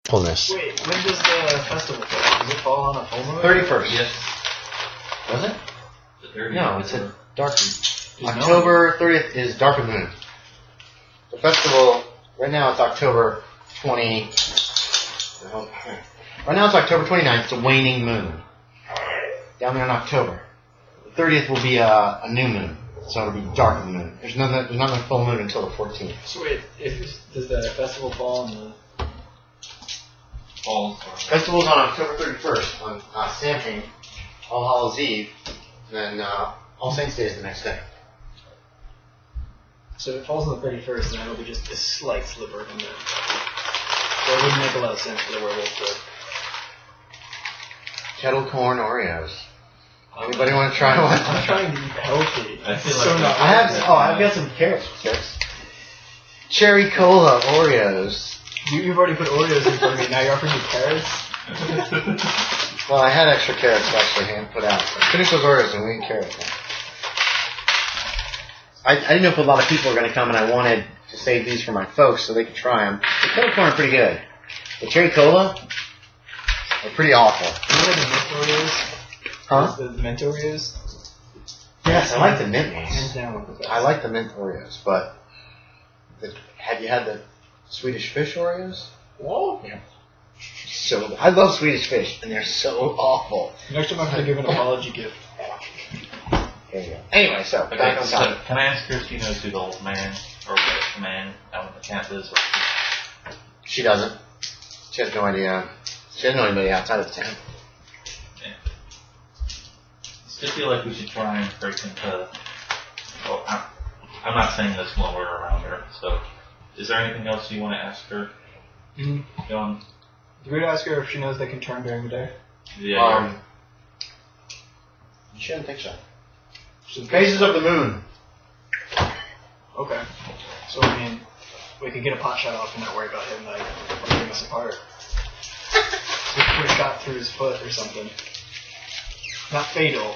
fullness. Wait, when does the festival fall? Does it fall on a full moon? 31st. Yes. Was it? The 30th. No, it's a dark moon. October 30th is dark moon. The festival, right now it's October 20... Right now it's October 29th. It's a waning moon. Down there in October. The 30th will be a new moon. So it'll be dark moon. There's not a full moon until the 14th. So wait, does the festival fall on the... Falls. Festival's on October 31st on Samhain, All Hallows Eve, and then All Saints Day is the next day. So if it falls on the 31st, then it'll be just a slight sliver from there. So it wouldn't make a lot of sense for the werewolf to... Kettle corn Oreos. Anybody want to try one? I'm trying to eat healthy. I feel so like not I've got some carrots. Cherry cola Oreos. You've already put Oreos in front of me. Now you're offering me carrots. Well, I had extra carrots to actually hand put out. Finish those Oreos and we eat carrots. I didn't know if a lot of people were going to come, and I wanted to save these for my folks so they could try them. The kettle corn are pretty good. The cherry cola are pretty awful. You know the mint Oreos? Huh? The mint Oreos? Yes, I like the mint ones. Hands down one of the best. I like the mint Oreos, but have you had the Swedish fish Oreos? Whoa. Yeah. So I love Swedish fish, and they're so awful. Next time I'm going to give an apology gift. There you go. Anyway, so Okay, back on so topic. can I ask her if she knows who the old man or the man out in the camp is? Or... She doesn't. She has no idea. She doesn't know anybody outside of the town. Yeah. I still feel like we should try and break into... Well, I'm not saying this when we're around her, so... Is there anything else you want to ask her? Mm-hmm. Going? Do we ask her if she knows they can turn during the day? Yeah. You shouldn't think so. Phases of the moon. Okay. So, I mean, we could get a pot shot off and not worry about him, like, ripping us apart. So we could put a shot through his foot or something. Not fatal.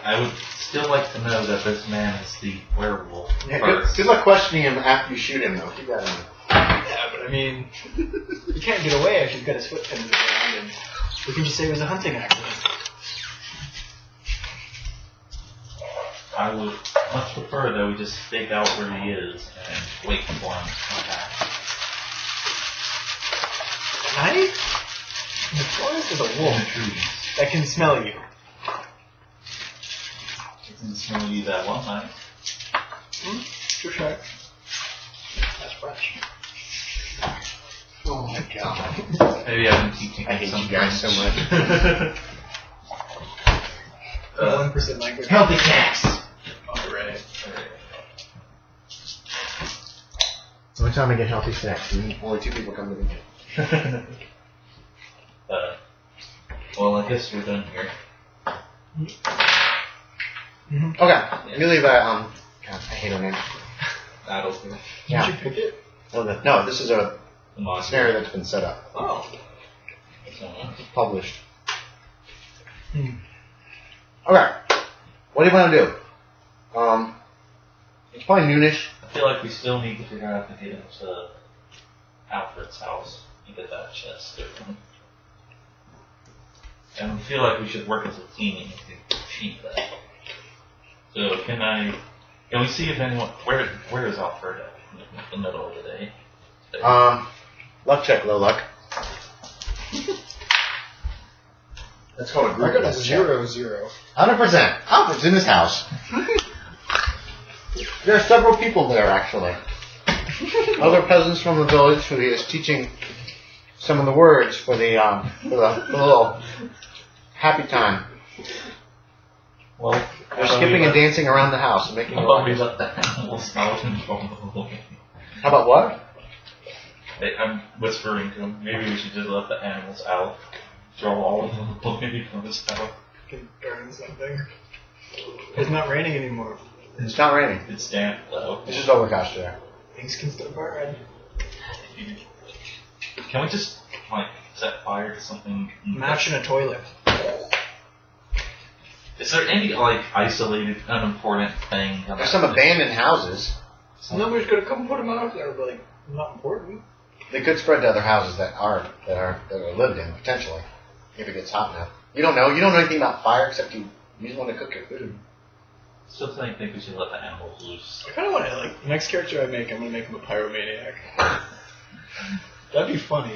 I would still like to know that this man is the werewolf. Yeah, first. good luck questioning him after you shoot him, though. Keep that in mind. Yeah, but I mean, you can't get away if you've got his foot pinned around, and we can just say it was a hunting accident. I would much prefer that we just stake out where he is and wait for him to come back. At night? In the forest is a In the wolf trees. that can smell you. It didn't smell you that one night. Sure, sure. That's fresh. Oh my god. Maybe I've been teaching I hate some you guys so much. 1% language. Healthy snacks. Alright. Every time I get healthy snacks, only 2 people come to the gym. Well, I guess we're done here. Mm-hmm. Okay, let me leave God, I hate her name. That'll do. Yeah. Did you pick it? No, this is a The monster. scenario that's been set up. Oh. It's published. Hmm. Okay, what do you want to do? It's probably noonish. I feel like we still need to figure out how to get into Alfred's house and get that chest open. And I feel like we should work as a team to achieve that. So can we see if anyone, where is Alfred at in the middle of the day? Luck check, low luck. Let's call it a I group. got a luck check. 0-0. 100%. Alfred's in his house. There are several people there, actually. Other peasants from the village who he is teaching some of the words for the little happy time. Well, They're skipping and dancing around the house and making How about we noise. let the animals out and draw How about what? I'm whispering to him, maybe we should just let the animals out. Draw all of them away from his house. Can burn something. It's not raining anymore. It's not raining. It's damp though. It's just overcast today. Things can still burn. Can we just like set fire to something? Match in a toilet. Is there any like isolated, unimportant thing? There's some abandoned houses. Nobody's gonna come put them out there, but like, not important. They could spread to other houses that are lived in potentially, if it gets hot enough. You don't know. You don't know anything about fire except you just want to cook your food. Still think we should let the animals loose. I kind of want to, like, the next character I make, I'm going to make him a pyromaniac. That'd be funny.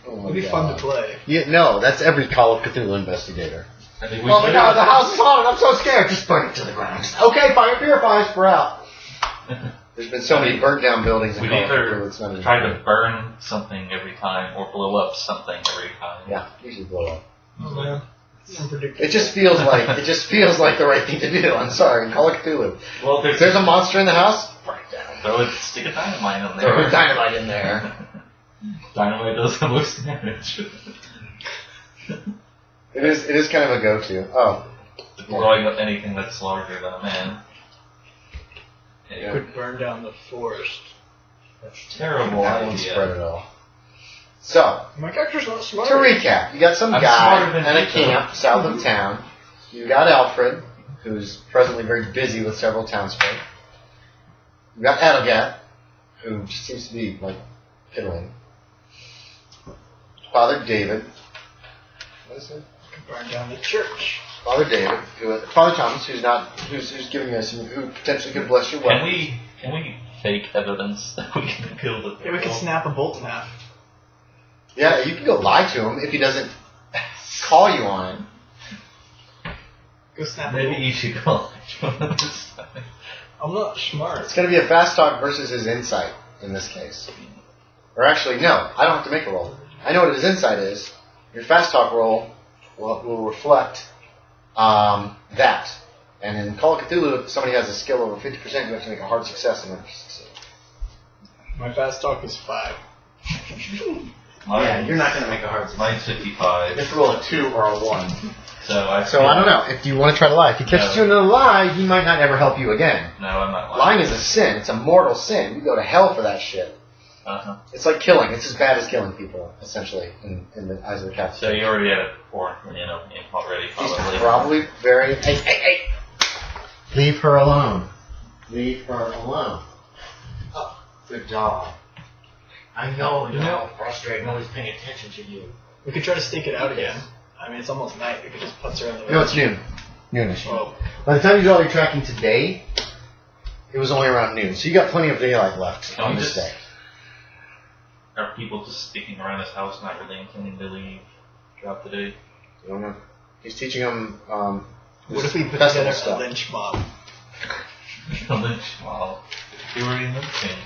Oh my It'd be fun to play. Yeah, no, that's every Call of Cthulhu investigator. I think Oh my god, the house is haunted. I'm so scared. Just burn it to the ground. Okay, fire purifies. We're out. There's been so many burnt down buildings in We'd Call of either Cthulhu. It's not even try funny. to burn something every time or blow up something every time. Yeah, usually blow up. Oh, man. Unpredictable. It just feels like the right thing to do. I'm sorry, Call of Cthulhu. Well, If there's a monster in the house, burn it down. stick a dynamite in Throw there. dynamite in there. Dynamite does the most damage. It is kind of a go-to. Oh, Blowing up anything that's larger than a man. It could burn down the forest. That's a terrible that won't idea. spread it all. So, My character's not smart. to recap, you got some I'm guy smarter than at a you, camp south of town. You got Alfred, who's presently very busy with several townsfolk. You got Adelgath, who just seems to be, like, fiddling. Father David. What is it? Could burn down the church. Father David, Father Thomas, who's giving you some, who potentially could bless your Can weapons. we fake evidence that we can kill the people? Yeah, we could snap a bolt in half. Yeah, you can go lie to him if he doesn't call you on it. Go snap a Maybe bolt. you should call this time. I'm not smart. It's going to be a fast talk versus his insight in this case. Or actually, no, I don't have to make a roll. I know what his insight is. Your fast talk roll will reflect that. And in Call of Cthulhu, if somebody has a skill over 50%, you have to make a hard success in order to succeed. My fast talk is 5. Yeah, you're not going to make a hard success. Mine's 55. You have to roll a 2 or a 1. So I don't know. If you want to try to lie. If he catches you in a lie, he might not ever help you again. No, I'm not lying. Lying is a sin. It's a mortal sin. You go to hell for that shit. Uh-huh. It's like killing. It's as bad as killing people, essentially, in the eyes of the Catholic. So you already had a 4, already, He's probably. probably very... Hey! Leave her alone. Leave her alone. Oh, good dog. I know you're all frustrated. Nobody's paying attention to you. We could try to stake it out again. I mean, it's almost night. We could just putz around the No, it's noon. Noonish. Oh. By the time you do all your tracking today, it was only around noon. So you got plenty of daylight left Can on we this just- day. Are people just sticking around his house, not really intending to leave throughout the day? I don't know. He's teaching them What if we put festival together a stuff. lynch mob? The lynch mob. You were in lynching.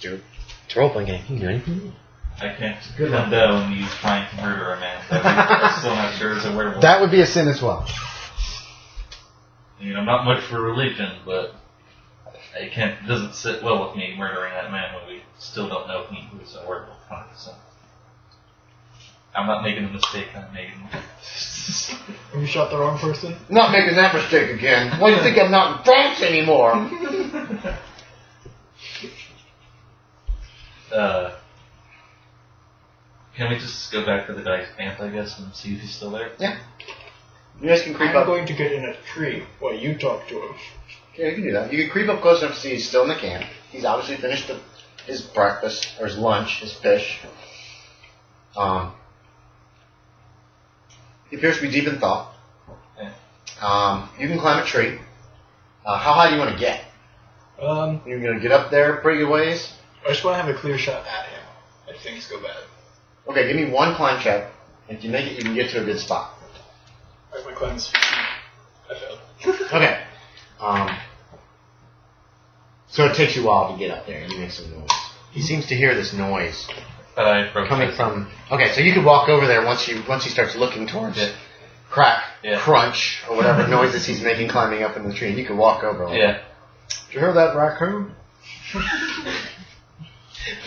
Dude, it's a role-playing game. You can do anything. I can't Good one. condone you trying to murder a man. I'm still not sure it's a werewolf. That would be a sin as well. I'm not much for religion, but it doesn't sit well with me murdering that man when we still don't know he was a werewolf 100%. I'm not making a mistake I'm making. Have you shot the wrong person? Not making that mistake again. Why do you think I'm not in France anymore? Can we just go back to the guy's camp, I guess, and see if he's still there? Yeah. You guys can creep I'm up. going to get in a tree while you talk to him. Yeah, you can do that. You can creep up close enough to see he's still in the camp. He's obviously finished his breakfast, or his lunch, his fish. He appears to be deep in thought. Yeah. You can climb a tree. How high do you want to get? You're going to get up there pretty good ways? I just want to have a clear shot at him if things go bad. Okay, give me one climb check. If you make it, you can get to a good spot. Alright, my climb is 15. I failed. Okay. So it takes you a while to get up there and you make some noise. He seems to hear this noise But I broke coming his- from... Okay, so you could walk over there once he starts looking towards crack, crunch, or whatever noises he's making climbing up in the tree. You could walk over. Like, Yeah. did you hear that raccoon?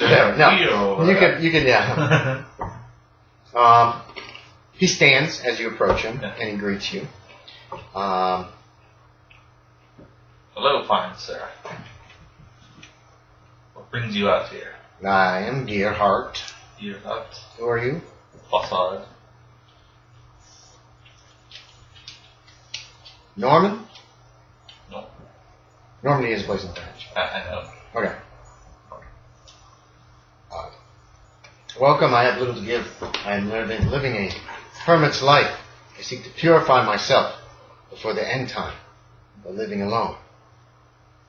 Whatever. No, you could, yeah. He stands as you approach him, and he greets you. Hello, fine sir. What brings you out here? I am Gearhart. You're not Who are you? Bossard. Norman? No. Normandy is a place in France. I know. Okay. Welcome, I have little to give. I am living a hermit's life. I seek to purify myself before the end time by living alone,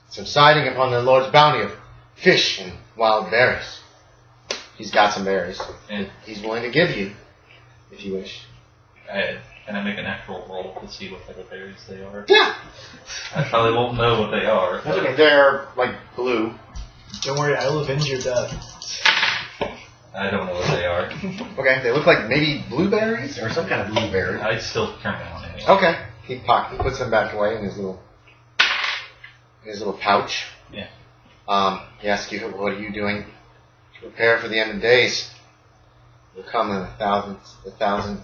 subsiding upon the Lord's bounty of fish and wild berries. He's got some berries. And He's willing to give you, if you wish. can I make an actual roll to see what type of berries they are? Yeah! I probably won't know what they are. That's okay. They're, like, blue. Don't worry, I will avenge your death. I don't know what they are. Okay, they look like maybe blueberries or some kind of blueberry. I'd still turn it on anyway. Okay. He puts them back away in his little pouch. Yeah. He asks you, what are you doing to prepare for the end of days? Will come in the thousandth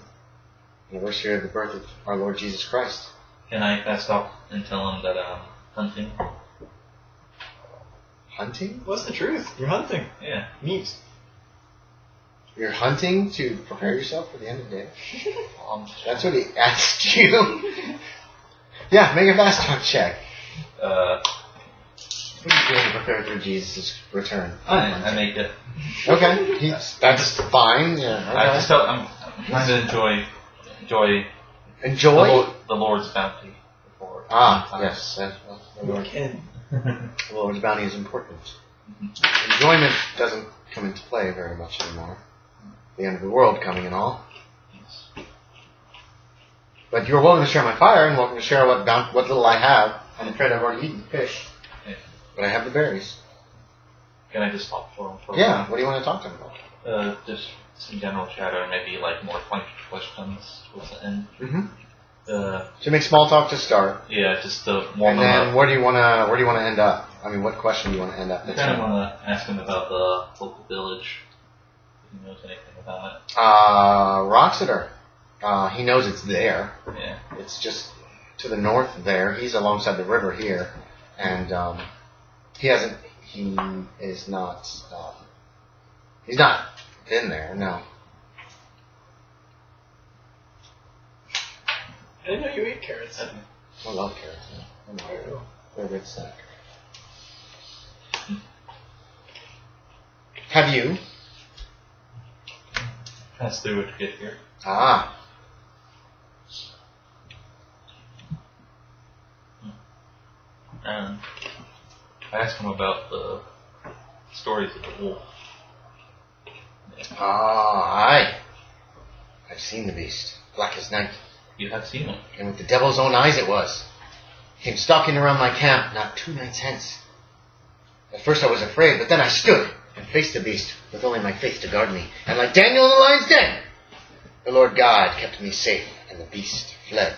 anniversary of the birth of our Lord Jesus Christ. Can I pass off and tell him that I'm hunting? Hunting? What's the truth? You're hunting. Yeah. Neat. You're hunting to prepare yourself for the end of the day? That's That's what he asked you. Yeah, make a fast talk check. What are you doing to prepare for Jesus' return? I make it. Okay, that's fine. Yeah, okay. I just felt I'm trying to enjoy Enjoy? the Lord's bounty before. Yes. The Ken. Lord's bounty is important. Enjoyment doesn't come into play very much anymore. The end of the world coming and all. Yes. But you're willing to share my fire and welcome to share what little I have. I'm afraid I've already eaten fish. Yeah. But I have the berries. Can I just talk for him for a Yeah, moment? what do you want to talk to him about? Just some general chatter, maybe like more funky questions towards the end. Mm-hmm. Uh, So make small talk to start. yeah, just to warm And him then up. where do you want to end up? I mean, what question do you want to end up? I kind of want to ask him about the local village. If he knows anything about it. Wroxeter. He knows it's there. Yeah. It's just to the north there. He's alongside the river here. And he's not been there, no. I didn't know you ate carrots. I love carrots. Yeah. They're a good snack. Have you? Pass through it to get here. And I asked him about the stories of the wolf. Aye. I've seen the beast. Black as night. You have seen it. And with the devil's own eyes it was. Came stalking around my camp not 2 nights hence. At first I was afraid, but then I stood and faced the beast with only my faith to guard me. And like Daniel in the lion's den, the Lord God kept me safe, and the beast fled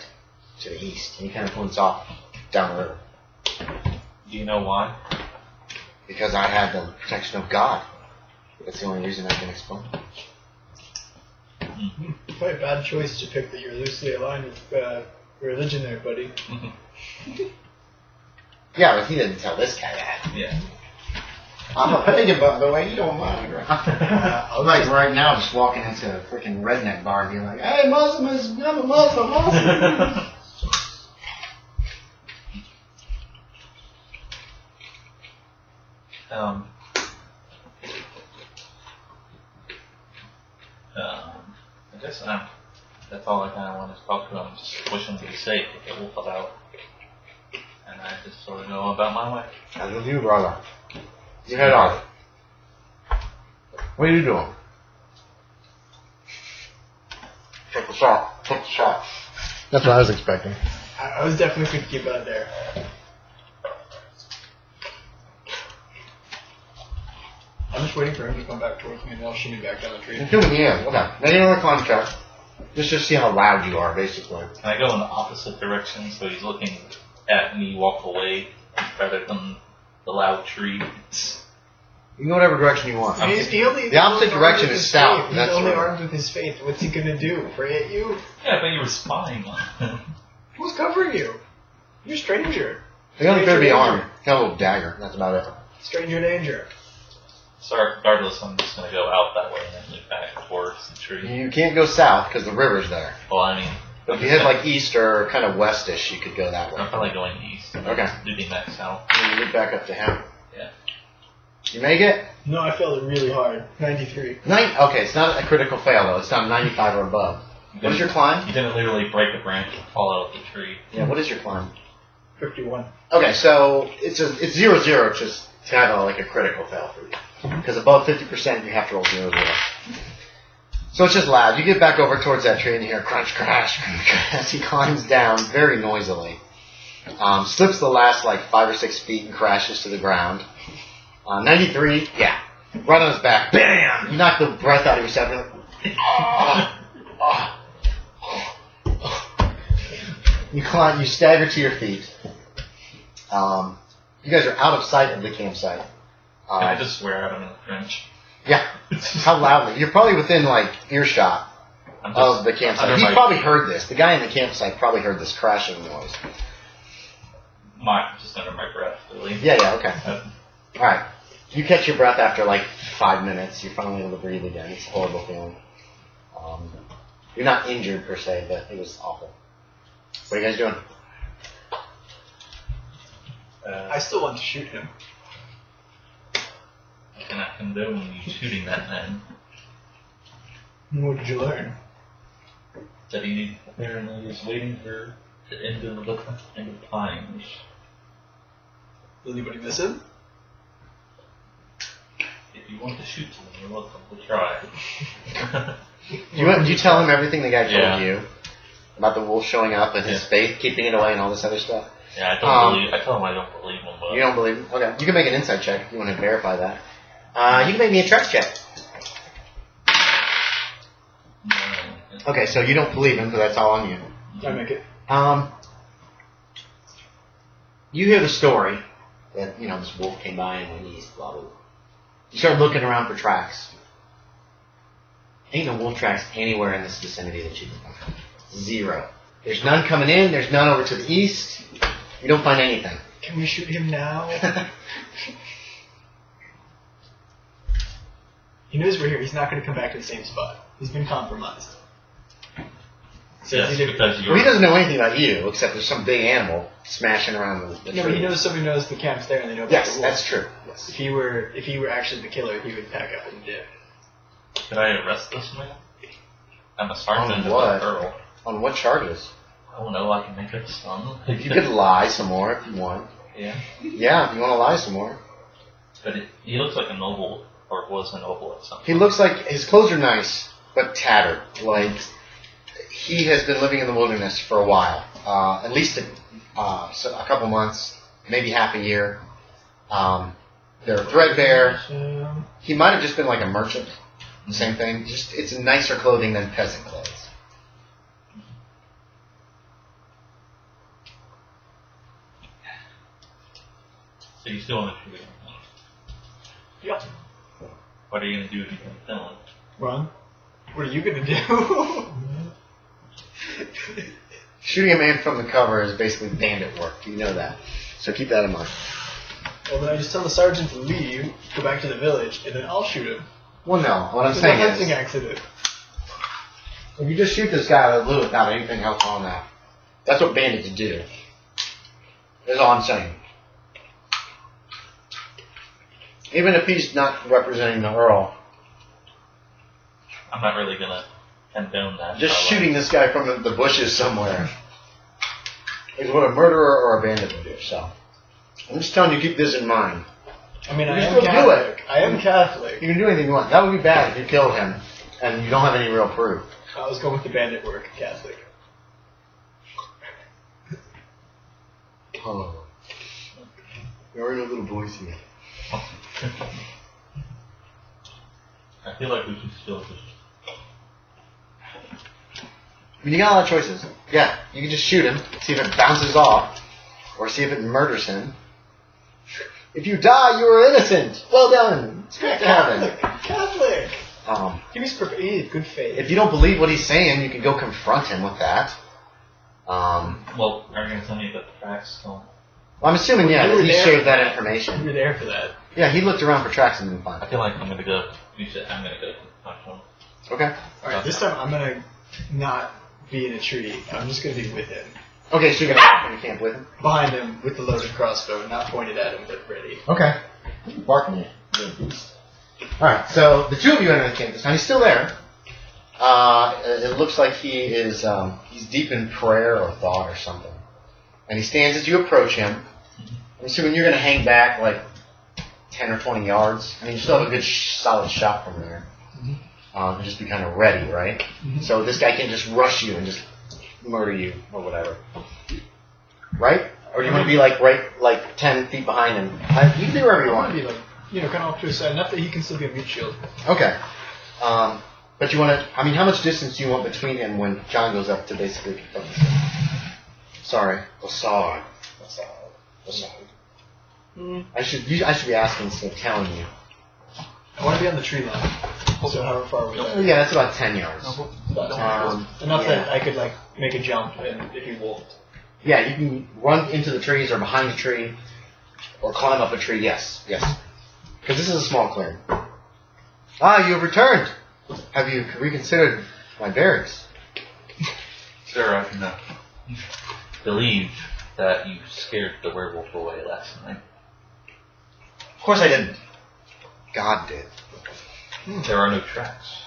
to the east. And he kind of points off down the river. Do you know why? Because I had the protection of God. That's the only reason I can explain. Probably a bad choice to pick that you're loosely aligned with religion there, buddy. Yeah, but he didn't tell this guy that. Yeah. I'm a pagan, by the way. You don't mind. I'm like right now just walking into a freaking redneck bar and being like, hey, Muslim, I'm a Muslim. I guess that's all I kind of wanted to talk to him. Just wish him to be safe with the wolf about. And I just sort of go about my way. As with you, brother. You head off. What are you doing? Take the shot. Take the shot. That's what I was expecting. I was definitely going to keep that there. I'm just waiting for him to come back towards me and then I'll shoot me back down the tree. Yeah, okay. Make another climb. Just to see how loud you are, basically. Can I go in the opposite direction so he's looking at me walk away rather than the loud tree? You can go whatever direction you want. The opposite direction is south. He's only armed with his faith. What's he going to do? Pray at you? Yeah, but you were spying on him. Who's covering you? You're a stranger. They don't appear to be armed. Got a little dagger. That's about it. Stranger danger. So regardless, I'm just going to go out that way and then look back towards the tree. You can't go south because the river's there. Well, I mean, But if you head like east or kind of westish, you could go that way. I'm probably going east. Okay. Leading back south. And you get back up to him. Yeah. You make it? No, I failed it really hard. 93. Okay, it's not a critical fail though. It's not 95 or above. What is your climb? You didn't literally break a branch and fall out of the tree. Yeah, what is your climb? 51. Okay, so it's 0-0, which is kind of like a critical fail for you. Because above 50%, you have to roll 0-0. So it's just loud. You get back over towards that tree and you hear crunch, crash, as he climbs down very noisily. Slips the last like 5 or 6 feet and crashes to the ground. 93, yeah. Right on his back. Bam! You knock the breath out of yourself. You're like, You climb, you stagger to your feet. You guys are out of sight of the campsite. Can I just swear at him in French? Yeah. How loudly? You're probably within like earshot of the campsite. He probably heard this. The guy in the campsite probably heard this crashing noise. Just under my breath, really. Yeah, okay. Alright. You catch your breath after like 5 minutes. You're finally able to breathe again. It's a horrible feeling. You're not injured per se, but it was awful. What are you guys doing? I still want to shoot him. I cannot condone you shooting that man. What did you learn? That he apparently is waiting for the end of the times. Did anybody miss him? If you want to shoot someone, you're welcome to try. Did you tell him everything the guy told Yeah. you? About the wolf showing up and his faith, keeping it away and all this other stuff? Yeah, I tell him I don't believe him, but... You don't believe him? Okay. You can make an insight check if you want to verify that. You can make me a trust check. Okay, so you don't believe him, so that's all on you. I make it. You hear the story that, this wolf came by and went east, blah, blah, blah. You start looking around for tracks. Ain't no wolf tracks anywhere in this vicinity that you can find. 0. There's none coming in, there's none over to the east. You don't find anything. Can we shoot him now? He knows we're here. He's not going to come back to the same spot. He's been compromised. So Yes, because you're... Well, he doesn't know anything about you, except there's some big animal smashing around the No, tree. but he knows somebody knows the camp's there and they know about Yes, the wolf. that's true. Yes. If he were actually the killer, he would pack up and dip. Can I arrest this man? I'm a sergeant On of what? the Earl. On what charges? I don't know, I can make up some. You could lie some more if you want. Yeah. Yeah, if you want to lie some more. But he looks like a noble, or was a noble at some point. He looks like his clothes are nice, but tattered. Like he has been living in the wilderness for a while, at least a couple months, maybe half a year. They're threadbare. He might have just been like a merchant. Same thing. Just it's nicer clothing than peasant clothes. So you still want to shoot him? Yep. What are you going to do if you can kill him? Run. What are you going to do? Shooting a man from the cover is basically bandit work. You know that. So keep that in mind. Well, then I just tell the sergeant to leave, go back to the village, and then I'll shoot him. Well, no. What I'm It's saying a hunting is, accident. if you just shoot this guy out of the blue without anything else on that, that's what bandits do. That's all I'm saying. Even if he's not representing the Earl, I'm not really going to condone that. just shooting this guy from the bushes somewhere is what a murderer or a bandit would do. So I'm just telling you, keep this in mind. I mean, You I can am still do it. Catholic. I am Catholic. You can do anything you want. That would be bad if you killed him and you don't have any real proof. I was going with the bandit work, Catholic. Oh. There are no little boys here. I feel like we should still just... I mean, you got a lot of choices. Yeah, you can just shoot him, see if it bounces off, or see if it murders him. If you die, you are innocent. Well done. Straight to heaven. Catholic. If He has good faith. you don't believe what he's saying, you can go confront him with that. Well, are you going to tell me about the tracks? Well, I'm assuming, yeah, You that were he there shared for that that. information. You were there for that. Yeah, he looked around for tracks and didn't find I it. feel like I'm going to go... I'm going to go talk to him. Okay. Alright, this time I'm gonna not be in a tree. I'm just going to be with him. Okay, so you're going to walk into camp with him? Behind him with the loaded crossbow, not pointed at him, but ready. Okay. Barking at you. Beast. Alright, so the two of you enter the camp this time. He's still there. It looks like he is he's deep in prayer or thought or something. And he stands as you approach him. I'm assuming you're going to hang back like 10 or 20 yards. I mean, you still have a good solid shot from there. And just be kind of ready, right? So this guy can just rush you and just murder you or whatever. Right? Or you want to be like 10 feet behind him. You can do wherever you I want. want to be like, kind of off to his side, enough that he can still get meat shield. Okay. But you want to, how much distance do you want between him when John goes up to basically pick up the Sorry. Bossard. I should be asking instead of telling you. I want to be on the tree line. So how far are we? Yeah, that's about 10 yards. Enough that I could make a jump and if he wolfed. Yeah, you can run into the trees or behind the tree or climb up a tree. Yes. Because this is a small clearing. You have returned. Have you reconsidered my berries? Sir, I can believe that you scared the werewolf away last night. Of course I didn't. God did. There are no tracks.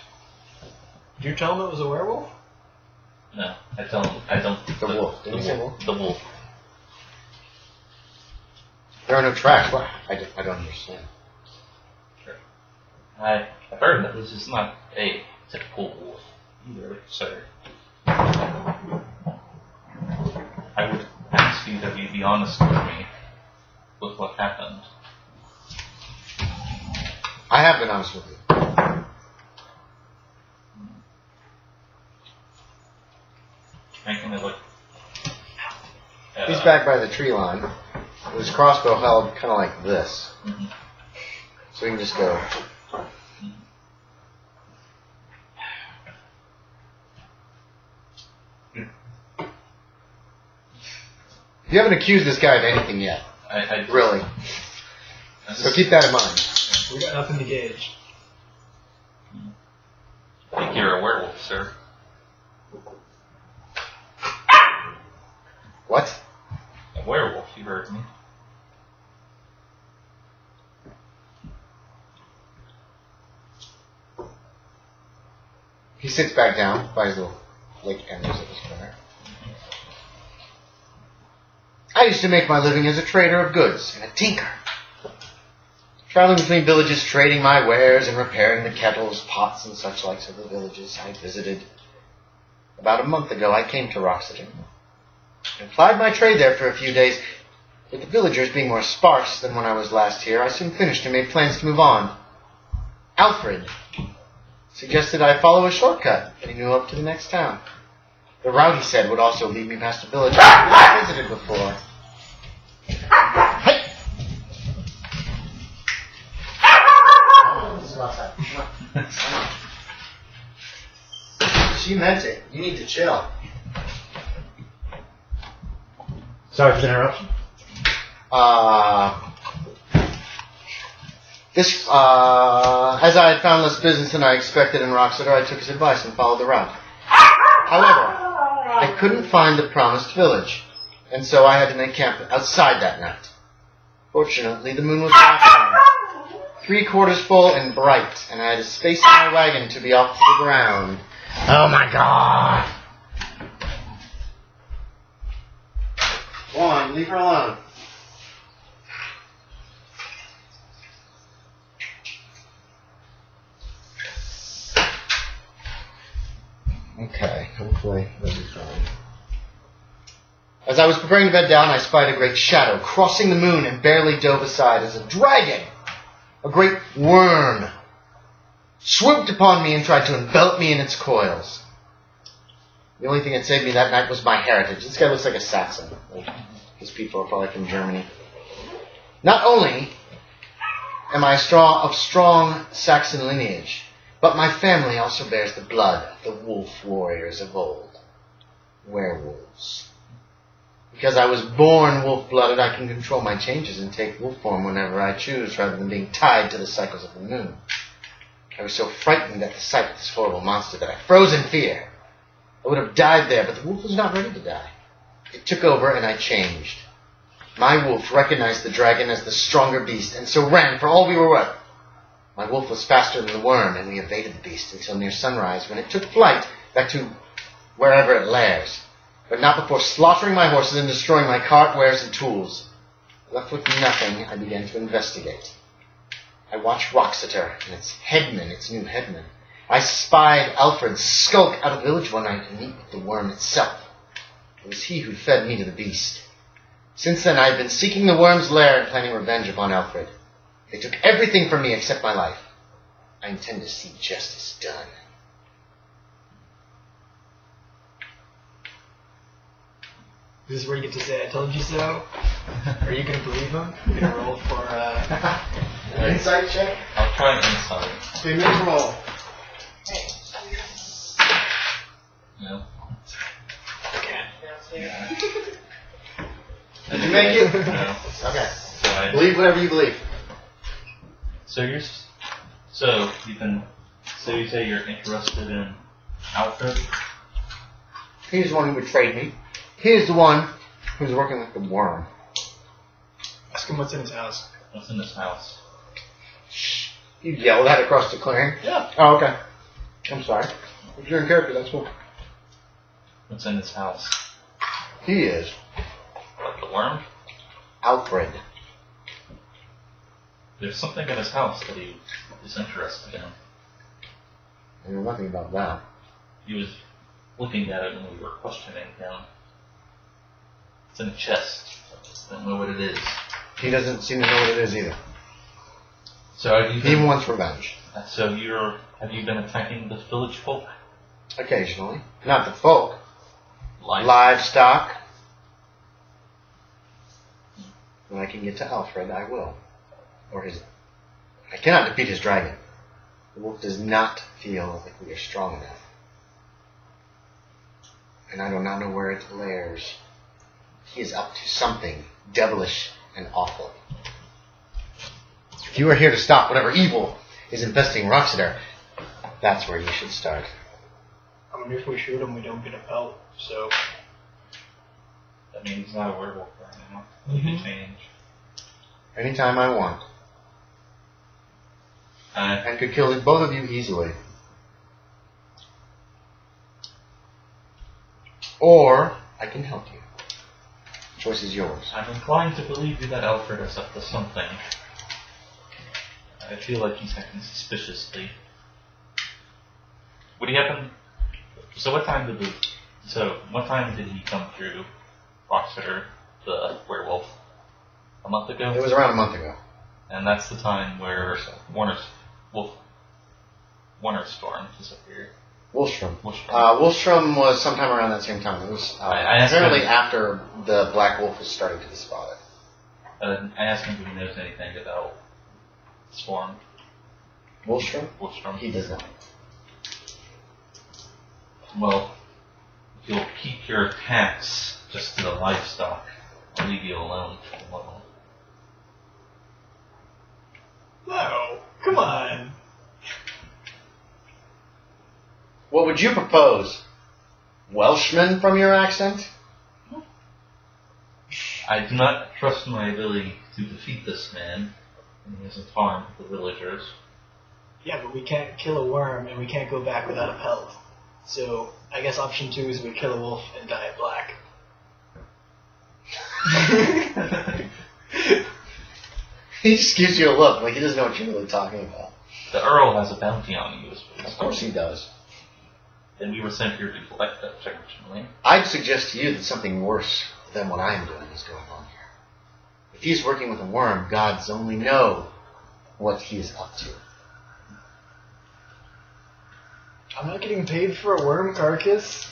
Did you tell him it was a werewolf? No, I don't. The wolf. Didn't you say wolf? The wolf. There are no tracks. What? I don't understand. Sure. I've heard that this is not a typical wolf either, sir. I would ask you that you be honest with me with what happened. I have been honest with you. Making it look. He's back by the tree line. With his crossbow held kind of like this. So we can just go. You haven't accused this guy of anything yet. I really. So keep that in mind. We got nothing to gauge. I think you're a werewolf, sir. What? A werewolf, you heard me. He sits back down by his little lake embers at this corner. I used to make my living as a trader of goods and a tinker. Traveling between villages, trading my wares and repairing the kettles, pots, and such likes of the villages I visited. About a month ago, I came to Wroxeter and plied my trade there for a few days. With the villagers being more sparse than when I was last here, I soon finished and made plans to move on. Alfred suggested I follow a shortcut that he knew up to the next town. The route, he said, would also lead me past a village I visited before. Hey! She meant it. You need to chill. Sorry for the interruption. As I had found less business than I expected in Wroxeter, I took his advice and followed the route. However, I couldn't find the promised village, and so I had to make camp outside that night. Fortunately, the moon was waxing, 3/4 full and bright, and I had a space in my wagon to be off to the ground. Oh my God! Go on, leave her alone. Okay, hopefully this is fine. As I was preparing to bed down, I spied a great shadow crossing the moon and barely dove aside as a dragon, a great worm, swooped upon me and tried to envelop me in its coils. The only thing that saved me that night was my heritage. This guy looks like a Saxon. His people are probably from Germany. Not only am I of strong Saxon lineage, but my family also bears the blood of the wolf warriors of old. Werewolves. Because I was born wolf-blooded, I can control my changes and take wolf form whenever I choose, rather than being tied to the cycles of the moon. I was so frightened at the sight of this horrible monster that I froze in fear. I would have died there, but the wolf was not ready to die. It took over, and I changed. My wolf recognized the dragon as the stronger beast, and so ran for all we were worth. My wolf was faster than the worm, and we evaded the beast until near sunrise, when it took flight back to wherever it lairs. But not before slaughtering my horses and destroying my cart, wares, and tools. Left with nothing, I began to investigate. I watched Wroxeter and its new headman. I spied Alfred skulk out of the village one night and meet with the worm itself. It was he who fed me to the beast. Since then, I have been seeking the worm's lair and planning revenge upon Alfred. They took everything from me except my life. I intend to see justice done. This is where you get to say, I told you so? Are you going to believe him? You're going to roll for An insight check? I'll try an insight. Okay, make a roll. No. Did you make it? No. Okay. So Believe whatever you believe. So you say you're interested in Alfred? He's the one who betrayed me. He's the one who's working with the worm. Ask him what's in his house. What's in his house? You yelled that across the clearing? Yeah. Oh, okay. I'm sorry. If you're in character, that's cool. What's in his house? He is. Like the worm? Alfred. There's something in his house that he is interested in. I know nothing about that. He was looking at it when we were questioning him. It's in a chest. I don't know what it is. He doesn't seem to know what it is either. So have you He been, wants revenge. so have you been attacking the village folk? Occasionally. Not the folk. Life? Livestock. When I can get to Alfred, I will. I cannot defeat his dragon. The wolf does not feel like we are strong enough. And I do not know where it lairs. He is up to something devilish and awful. If you are here to stop whatever evil is infesting Wroxeter, that's where you should start. I mean, if we shoot him, we don't get a pelt, so... That means he's not a werewolf right now. He can change. Anytime I want. And could kill both of you easily. Or I can help you. The choice is yours. I'm inclined to believe you that Alfred is up to something. I feel like he's acting suspiciously. Would he happen? So what time did he come through Wroxeter, the werewolf? A month ago? It was around a month ago. And that's the time where Warner's Storm disappeared. Wolfstrom. Wolfstrom was sometime around that same time. It was apparently after the Black Wolf was starting to be spotted. I asked him if he knows anything about Storm. Wolfstrom? He does not. Well, if you'll keep your attacks just to the livestock, I'll leave you alone for a while. No, come on. What would you propose? Welshman from your accent? I do not trust my ability to defeat this man, and he hasn't harmed the villagers. Yeah, but we can't kill a worm, and we can't go back without a pelt. So, I guess option 2 is we kill a wolf and dye it black. He just gives you a look, like he doesn't know what you're really talking about. The Earl has a bounty on you, Of course he does. And we were sent here to collect that originally. I'd suggest to you that something worse than what I'm doing is going on here. If he's working with a worm, gods only know what he is up to. I'm not getting paid for a worm carcass.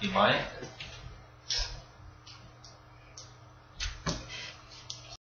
You might.